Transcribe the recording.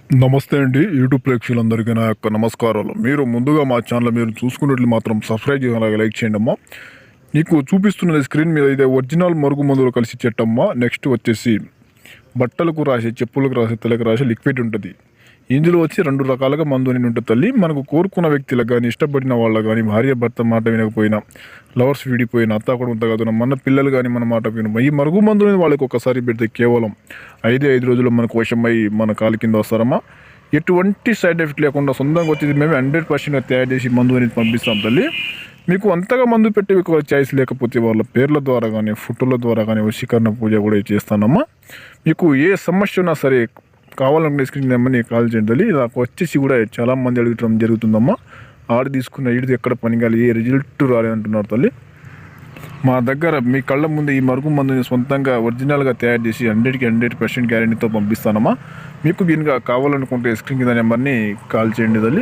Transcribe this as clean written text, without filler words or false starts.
నమస్తే అండి యూట్యూబ్ ప్రేక్షకులందరికీ నా యొక్క నమస్కారాలు. మీరు ముందుగా మా ఛానల్ మీరు చూసుకున్నట్లు మాత్రం సబ్స్క్రైబ్ చేసి అలాగే లైక్ చేయండి అమ్మా. నీకు చూపిస్తున్నది స్క్రీన్ మీద ఇదే ఒరిజినల్ మరుగు మందులు కలిసి చెట్టమ్మా. నెక్స్ట్ వచ్చేసి బట్టలకు రాసే, చెప్పులకు రాసే, తలకు రాసే లిక్విడ్ ఉంటుంది. ఇందులో వచ్చి 2 రకాలుగా మందు అని ఉంటుంది తల్లి. మనకు కోరుకున్న వ్యక్తులకు కానీ, ఇష్టపడిన వాళ్ళకు కానీ, భార్య భర్త మాట వినకపోయినా, లవర్స్ విడిపోయిన, అత్త కూడా ఉంత కాదు, మన పిల్లలు కానీ మన మాట విన, ఈ మరుగు మందుని వాళ్ళకి ఒకసారి పెడితే కేవలం 5 రోజుల్లో మనకు వశమై మన కాలు కింద వస్తారమ్మా. ఎటువంటి సైడ్ ఎఫెక్ట్ లేకుండా సొంతంగా వచ్చేది మేము 100% తయారు చేసి మందు అనేది పంపిస్తాం తల్లి. మీకు అంతగా మందు పెట్టి ఛాయిస్ లేకపోతే వాళ్ళ పేర్ల ద్వారా కానీ, ఫోటోల ద్వారా కానీ వశీకరణ పూజ కూడా చేస్తానమ్మా. మీకు ఏ సమస్య ఉన్నా సరే కావాలనుకునే స్క్రీన్ నెంబర్ని కాల్ చేయండి. నాకు వచ్చేసి కూడా చాలామంది అడగటం జరుగుతుందమ్మా. ఆర్డర్ తీసుకున్న ఈడిది ఎక్కడ పని కాలి, ఏ రిజల్ట్ రాలేదంటున్నారు తల్లి. మా దగ్గర మీ కళ్ళ ముందు ఈ మరుగు మందుని సొంతంగా ఒరిజినల్గా తయారు చేసి 100% గ్యారెంటీతో పంపిస్తానమ్మా. మీకు దీనిగా కావాలనుకుంటే స్క్రీన్ కింద నెంబర్ని కాల్ చేయండి తల్లి.